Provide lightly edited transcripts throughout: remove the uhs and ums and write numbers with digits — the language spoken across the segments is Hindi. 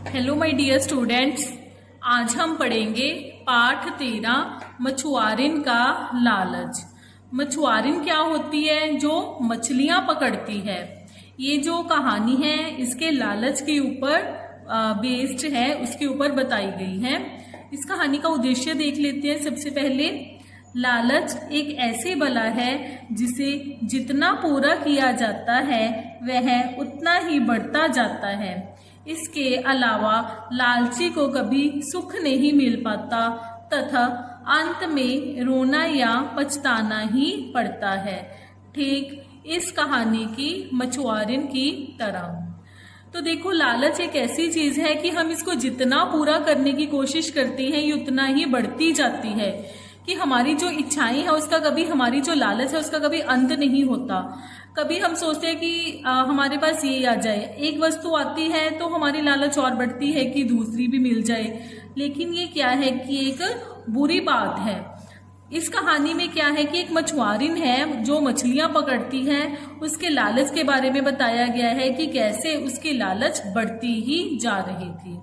हेलो माय डियर स्टूडेंट्स, आज हम पढ़ेंगे पाठ 13 मछुआरिन का लालच। मछुआरिन क्या होती है? जो मछलियां पकड़ती है। ये जो कहानी है इसके लालच के ऊपर बेस्ड है, उसके ऊपर बताई गई है। इस कहानी का उद्देश्य देख लेते हैं। सबसे पहले, लालच एक ऐसी बला है जिसे जितना पूरा किया जाता है वह उतना ही बढ़ता जाता है। इसके अलावा लालची को कभी सुख नहीं मिल पाता तथा अंत में रोना या पछताना ही पड़ता है, ठीक इस कहानी की मछुआरिन की तरह। तो देखो, लालच एक ऐसी चीज है कि हम इसको जितना पूरा करने की कोशिश करते हैं ये उतना ही बढ़ती जाती है, कि हमारी जो इच्छाएं हैं उसका कभी, हमारी जो लालच है उसका कभी अंत नहीं होता। कभी हम सोचते हैं कि हमारे पास ये आ जाए, एक वस्तु आती है तो हमारी लालच और बढ़ती है कि दूसरी भी मिल जाए। लेकिन ये क्या है कि एक बुरी बात है। इस कहानी में क्या है कि एक मछुआरिन है जो मछलियां पकड़ती है, उसके लालच के बारे में बताया गया है कि कैसे उसकी लालच बढ़ती ही जा रही थी।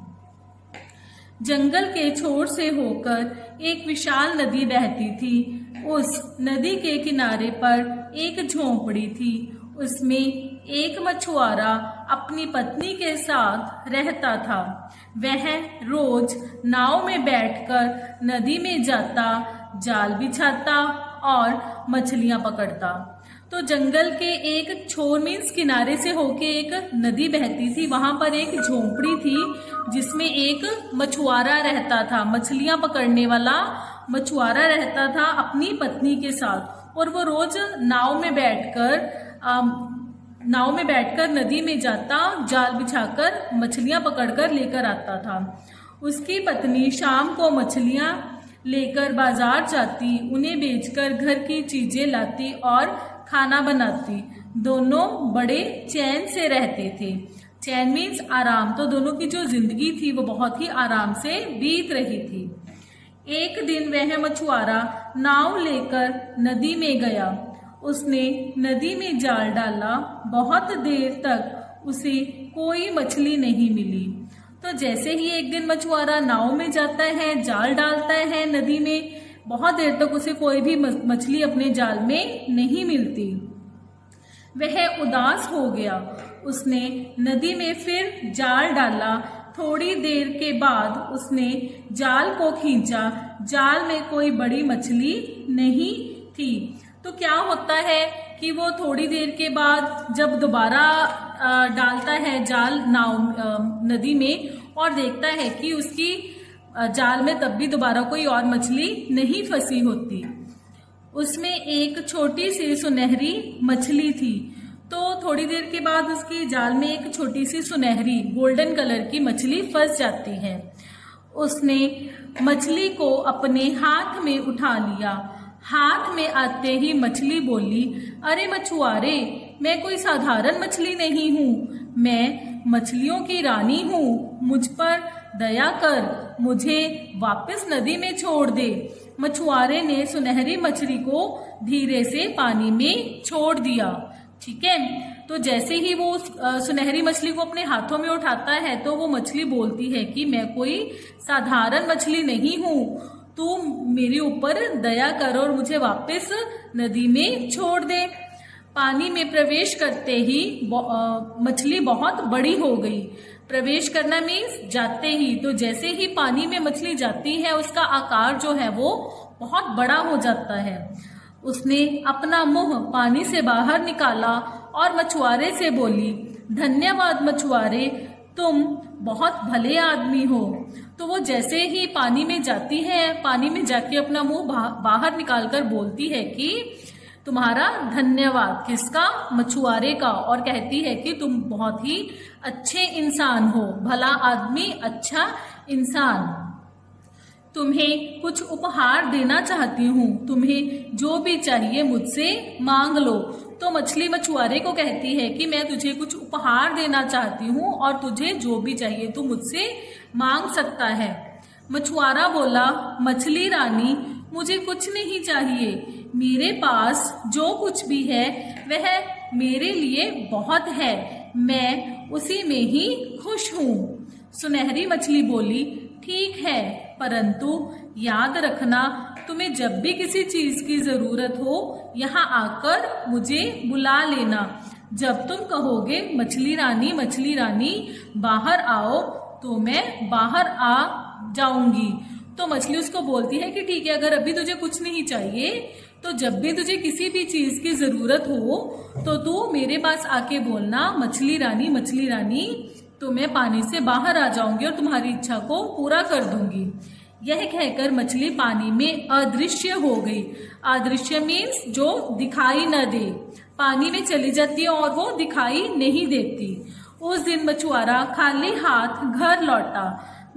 जंगल के छोर से होकर एक विशाल नदी बहती थी। उस नदी के किनारे पर एक झोंपड़ी थी। उसमें एक मछुआरा अपनी पत्नी के साथ रहता था। वह रोज नाव में बैठकर नदी में जाता, जाल बिछाता और मछलियां पकड़ता। तो जंगल के एक छोर मीन्स किनारे से होके एक नदी बहती थी, वहां पर एक झोंपड़ी थी जिसमें एक मछुआरा रहता था, मछलियां पकड़ने वाला मछुआरा रहता था अपनी पत्नी के साथ। और वो रोज नाव में बैठकर नदी में जाता, जाल बिछाकर मछलियां पकड़कर लेकर आता था। उसकी पत्नी शाम को मछलियां लेकर बाजार जाती, उन्हें बेचकर घर की चीजें लाती और खाना बनाती। दोनों बड़े चैन से रहते थे। चैन मीन्स आराम। तो दोनों की जो जिंदगी थी वो बहुत ही आराम से बीत रही थी। एक दिन वह मछुआरा नाव लेकर नदी में गया। उसने नदी में जाल डाला। बहुत देर तक उसे कोई मछली नहीं मिली। तो जैसे ही एक दिन मछुआरा नाव में जाता है, जाल डालता है नदी में, बहुत देर तक उसे कोई भी मछली अपने जाल में नहीं मिलती। वह उदास हो गया। उसने नदी में फिर जाल डाला। थोड़ी देर के बाद उसने जाल को खींचा। जाल में कोई बड़ी मछली नहीं थी। तो क्या होता है कि वो थोड़ी देर के बाद जब दोबारा डालता है जाल नदी में और देखता है कि उसकी जाल में तब भी दोबारा कोई और मछली नहीं फंसी होती। उसमें एक छोटी सी सुनहरी मछली थी। तो थोड़ी देर के बाद उसकी जाल में एक छोटी सी सुनहरी गोल्डन कलर की मछली फंस जाती है। उसने मछली को अपने हाथ में उठा लिया। हाथ में आते ही मछली बोली, अरे मछुआरे, मैं कोई साधारण मछली नहीं हूँ, मैं मछलियों की रानी हूँ। मुझ पर दया कर, मुझे वापस नदी में छोड़ दे। मछुआरे ने सुनहरी मछली को धीरे से पानी में छोड़ दिया। ठीक है। तो जैसे ही वो सुनहरी मछली को अपने हाथों में उठाता है तो वो मछली बोलती है कि मैं कोई साधारण मछली नहीं हूँ, तू मेरे ऊपर दया कर और मुझे वापस नदी में छोड़ दे। पानी में प्रवेश करते ही मछली बहुत बड़ी हो गई। प्रवेश करना मीन्स जाते ही। तो जैसे ही पानी में मछली जाती है उसका आकार जो है वो बहुत बड़ा हो जाता है। उसने अपना मुंह पानी से बाहर निकाला और मछुआरे से बोली, धन्यवाद मछुआरे, तुम बहुत भले आदमी हो। तो वो जैसे ही पानी में जाती है, पानी में जाके अपना मुंह बाहर निकालकर बोलती है कि तुम्हारा धन्यवाद। किसका? मछुआरे का। और कहती है कि तुम बहुत ही अच्छे इंसान हो, भला आदमी, अच्छा इंसान। तुम्हें कुछ उपहार देना चाहती हूँ, तुम्हें जो भी चाहिए मुझसे मांग लो। तो मछली मछुआरे को कहती है कि मैं तुझे कुछ उपहार देना चाहती हूँ और तुझे जो भी चाहिए तू मुझसे मांग सकता है। मछुआरा बोला, मछली रानी, मुझे कुछ नहीं चाहिए, मेरे पास जो कुछ भी है वह मेरे लिए बहुत है, मैं उसी में ही खुश हूँ। सुनहरी मछली बोली, ठीक है, परंतु याद रखना, तुम्हें जब भी किसी चीज की जरूरत हो यहाँ आकर मुझे बुला लेना। जब तुम कहोगे मछली रानी बाहर आओ, तो मैं बाहर आ जाऊंगी। तो मछली उसको बोलती है कि ठीक है, अगर अभी तुझे कुछ नहीं चाहिए तो जब भी तुझे किसी भी चीज की जरूरत हो तो तू मेरे पास आके बोलना, मछली रानी, तो मैं पानी से बाहर आ जाऊंगी और तुम्हारी इच्छा को पूरा कर दूंगी। यह कहकर मछली पानी में अदृश्य हो गई। अदृश्य मीन्स जो दिखाई न दे, पानी में चली जाती है और वो दिखाई नहीं देती। उस दिन मछुआरा खाली हाथ घर लौटा।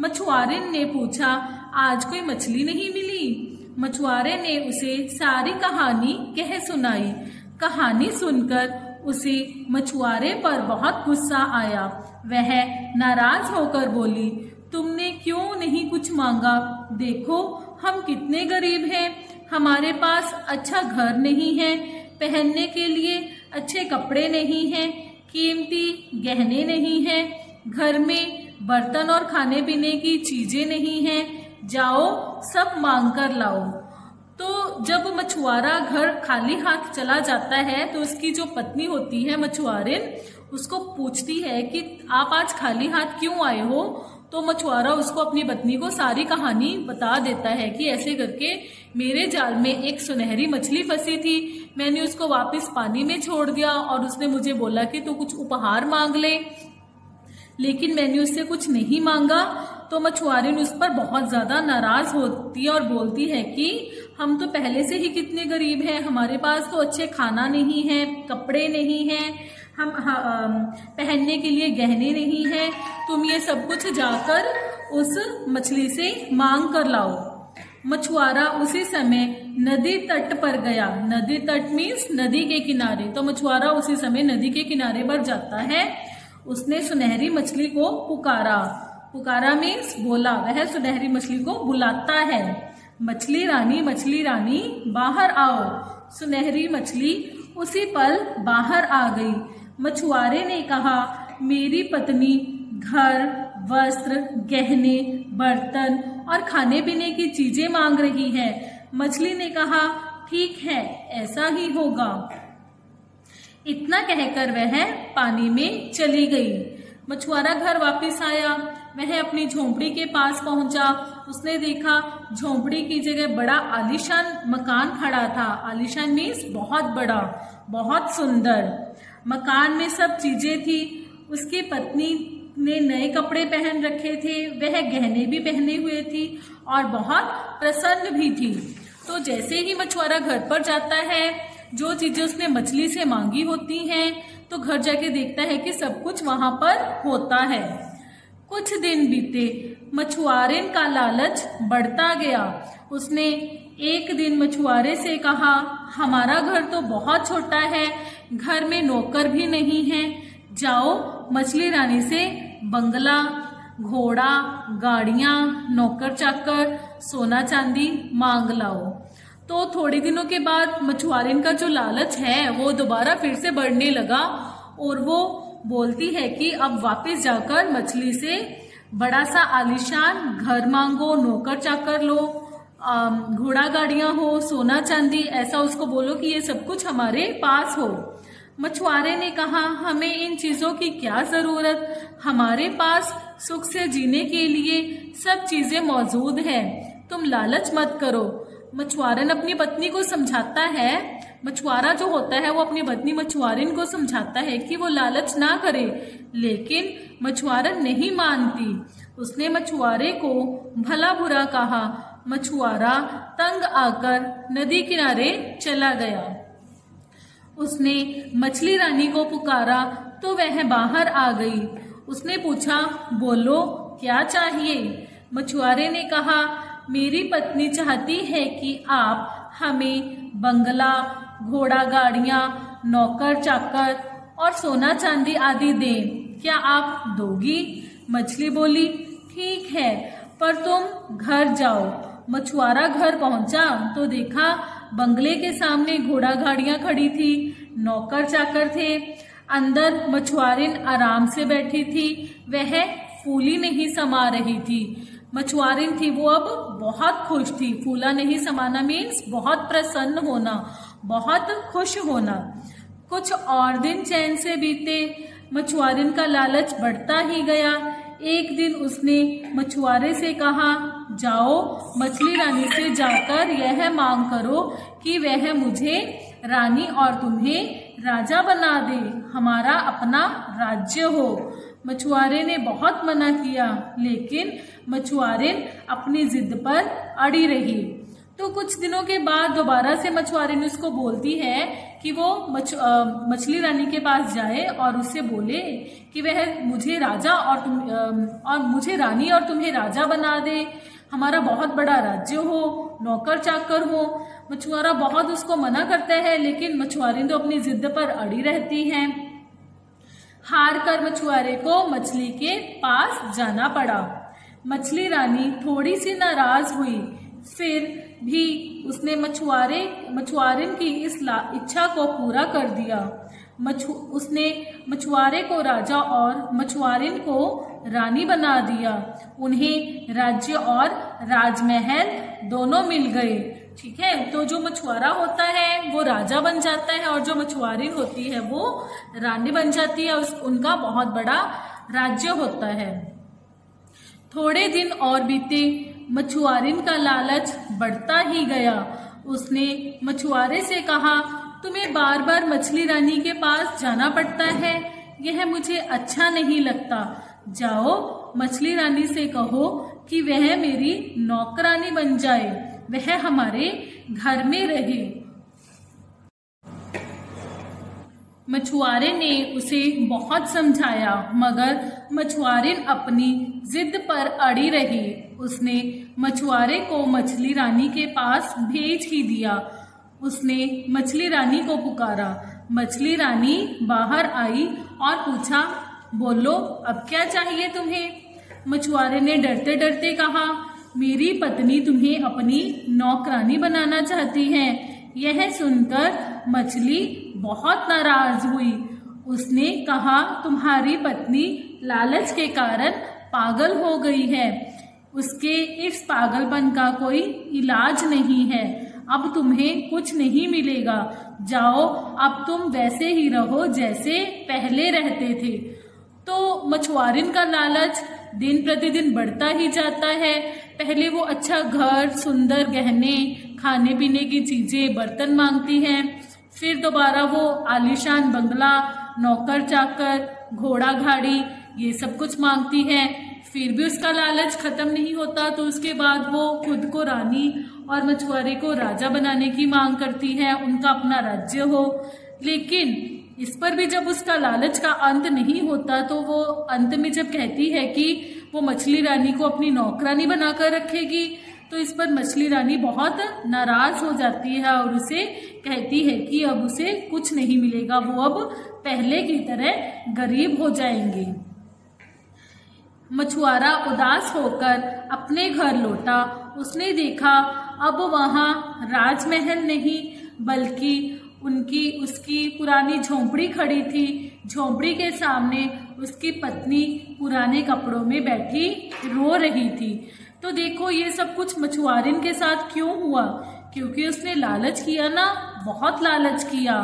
मछुआरे ने पूछा, आज कोई मछली नहीं मिली? मछुआरे ने उसे सारी कहानी कह सुनाई। कहानी सुनकर उसे मछुआरे पर बहुत गुस्सा आया। वह नाराज होकर बोली, तुमने क्यों नहीं कुछ मांगा? देखो हम कितने गरीब हैं, हमारे पास अच्छा घर नहीं है, पहनने के लिए अच्छे कपड़े नहीं हैं, कीमती गहने नहीं हैं, घर में बर्तन और खाने पीने की चीजें नहीं हैं, जाओ सब मांग कर लाओ। तो जब मछुआरा घर खाली हाथ चला जाता है तो उसकी जो पत्नी होती है मछुआरिन, उसको पूछती है कि आप आज खाली हाथ क्यों आए हो? तो मछुआरा उसको अपनी पत्नी को सारी कहानी बता देता है कि ऐसे करके मेरे जाल में एक सुनहरी मछली फंसी थी, मैंने उसको वापस पानी में छोड़ दिया और उसने मुझे बोला कि तू कुछ उपहार मांग ले, लेकिन मैंने उससे कुछ नहीं मांगा। तो मछुआरिन उस पर बहुत ज्यादा नाराज होती है और बोलती है कि हम तो पहले से ही कितने गरीब हैं, हमारे पास तो अच्छे खाना नहीं है, कपड़े नहीं हैं, हम पहनने के लिए गहने नहीं हैं, तुम ये सब कुछ जाकर उस मछली से मांग कर लाओ। मछुआरा उसी समय नदी तट पर गया। नदी तट मीन्स नदी के किनारे। तो मछुआरा उसी समय नदी के किनारे पर जाता है। उसने सुनहरी मछली को पुकारा। पुकारा मीन्स बोला, वह सुनहरी मछली को बुलाता है, मछली रानी बाहर आओ। सुनहरी मछली उसी पल बाहर आ गई। मछुआरे ने कहा, मेरी पत्नी घर, वस्त्र, गहने, बर्तन और खाने पीने की चीजें मांग रही है। मछली ने कहा, ठीक है, ऐसा ही होगा। इतना कहकर वह पानी में चली गई। मछुआरा घर वापस आया। वह अपनी झोंपड़ी के पास पहुंचा। उसने देखा झोंपड़ी की जगह बड़ा आलीशान मकान खड़ा था। आलीशान मीन्स बहुत बड़ा, बहुत सुंदर। मकान में सब चीजें थी। उसकी पत्नी ने नए कपड़े पहन रखे थे, वह गहने भी पहने हुए थी और बहुत प्रसन्न भी थी। तो जैसे ही मछुआरा घर पर जाता है, जो चीजें उसने मछली से मांगी होती हैं, तो घर जाके देखता है कि सब कुछ वहां पर होता है। कुछ दिन बीते, मछुआरे का लालच बढ़ता गया। उसने एक दिन मछुआरे से कहा, हमारा घर तो बहुत छोटा है, घर में नौकर भी नहीं है, जाओ मछली रानी से बंगला, घोड़ा, गाड़ियां, नौकर चाकर, सोना चांदी मांग लाओ। तो थोड़े दिनों के बाद मछुआरिन का जो लालच है वो दोबारा फिर से बढ़ने लगा और वो बोलती है कि अब वापस जाकर मछली से बड़ा सा आलीशान घर मांगो, नौकर चाकर लो, घोड़ा गाड़ियां हो, सोना चांदी, ऐसा उसको बोलो कि ये सब कुछ हमारे पास हो। मछुआरे ने कहा, हमें इन चीजों की क्या जरूरत, हमारे पास सुख से जीने के लिए सब चीजें मौजूद है, तुम लालच मत करो। मछुआरन अपनी पत्नी को समझाता है। मछुआरा जो होता है वो अपनी पत्नी मछुआरिन को समझाता है कि वो लालच ना करे, लेकिन मछुआरन नहीं मानती। उसने मछुआरे को भला बुरा कहा। मछुआरा तंग आकर नदी किनारे चला गया। उसने मछली रानी को पुकारा तो वह बाहर आ गई। उसने पूछा, बोलो क्या चाहिए? मछुआरे ने कहा, मेरी पत्नी चाहती है कि आप हमें बंगला, घोड़ा गाड़ियां, नौकर चाकर और सोना चांदी आदि दें, क्या आप दोगी? मछली बोली, ठीक है, पर तुम घर जाओ। मछुआरा घर पहुंचा तो देखा बंगले के सामने घोड़ा गाड़ियां खड़ी थी, नौकर चाकर थे, अंदर मछुआरिन आराम से बैठी थी। वह फूली नहीं समा रही थी। मछुआरिन थी वो अब बहुत खुश थी। फूला नहीं समाना मीन्स बहुत प्रसन्न होना, बहुत खुश होना। कुछ और दिन चैन से बीते। मछुआरिन का लालच बढ़ता ही गया। एक दिन उसने मछुआरे से कहा, जाओ मछली रानी से जाकर यह मांग करो कि वह मुझे रानी और तुम्हें राजा बना दे, हमारा अपना राज्य हो। मछुआरे ने बहुत मना किया, लेकिन मछुआरिन अपनी जिद पर अड़ी रही। तो कुछ दिनों के बाद दोबारा से मछुआरिन उसको बोलती है कि वो मछली रानी के पास जाए और उससे बोले कि वह मुझे राजा और मुझे रानी और तुम्हें राजा बना दे, हमारा बहुत बड़ा राज्य हो, नौकर चाकर हो। मछुआरा बहुत उसको मना करता है, लेकिन मछुआरिन तो अपनी जिद पर अड़ी रहती हैं। हार कर मछुआरे को मछली के पास जाना पड़ा। मछली रानी थोड़ी सी नाराज हुई, फिर भी उसने मछुआरिन की इस इच्छा को पूरा कर दिया। उसने मछुआरे को राजा और मछुआरिन को रानी बना दिया। उन्हें राज्य और राजमहल दोनों मिल गए। ठीक है, तो जो मछुआरा होता है वो राजा बन जाता है और जो मछुआरिन होती है वो रानी बन जाती है। उनका बहुत बड़ा राज्य होता है। थोड़े दिन और बीते। मछुआरिन का लालच बढ़ता ही गया। उसने मछुआरे से कहा, तुम्हें बार बार मछली रानी के पास जाना पड़ता है, यह मुझे अच्छा नहीं लगता। जाओ मछली रानी से कहो कि वह मेरी नौकरानी बन जाए, वह हमारे घर में रहे। मछुआरे ने उसे बहुत समझाया, मगर मछुआरिन अपनी जिद पर अड़ी रही। उसने मछुआरे को मछली रानी के पास भेज ही दिया। उसने मछली रानी को पुकारा। मछली रानी बाहर आई और पूछा, बोलो अब क्या चाहिए तुम्हें? मछुआरे ने डरते डरते कहा, मेरी पत्नी तुम्हें अपनी नौकरानी बनाना चाहती है। यह सुनकर मछली बहुत नाराज हुई। उसने कहा, तुम्हारी पत्नी लालच के कारण पागल हो गई है, उसके इस पागलपन का कोई इलाज नहीं है। अब तुम्हें कुछ नहीं मिलेगा, जाओ अब तुम वैसे ही रहो जैसे पहले रहते थे। तो मछुआरिन का लालच दिन प्रतिदिन बढ़ता ही जाता है। पहले वो अच्छा घर, सुंदर गहने, खाने पीने की चीजें, बर्तन मांगती हैं। फिर दोबारा वो आलीशान बंगला, नौकर चाकर, घोड़ा गाड़ी, ये सब कुछ मांगती है। फिर भी उसका लालच खत्म नहीं होता, तो उसके बाद वो खुद को रानी और मछुआरे को राजा बनाने की मांग करती है, उनका अपना राज्य हो। लेकिन इस पर भी जब उसका लालच का अंत नहीं होता, तो वो अंत में जब कहती है कि वो मछली रानी को अपनी नौकरानी बनाकर रखेगी, तो इस पर मछली रानी बहुत नाराज हो जाती है और उसे कहती है कि अब उसे कुछ नहीं मिलेगा, वो अब पहले की तरह गरीब हो जाएंगे। मछुआरा उदास होकर अपने घर लौटा। उसने देखा अब वहां राजमहल नहीं, बल्कि उसकी पुरानी झोंपड़ी खड़ी थी। झोंपड़ी के सामने उसकी पत्नी पुराने कपड़ों में बैठी रो रही थी। तो देखो ये सब कुछ मछुआरिन के साथ क्यों हुआ? क्योंकि उसने लालच किया ना, बहुत लालच किया।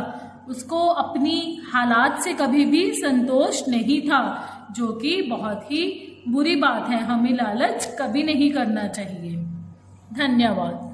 उसको अपनी हालात से कभी भी संतोष नहीं था, जो कि बहुत ही बुरी बात है। हमें लालच कभी नहीं करना चाहिए। धन्यवाद।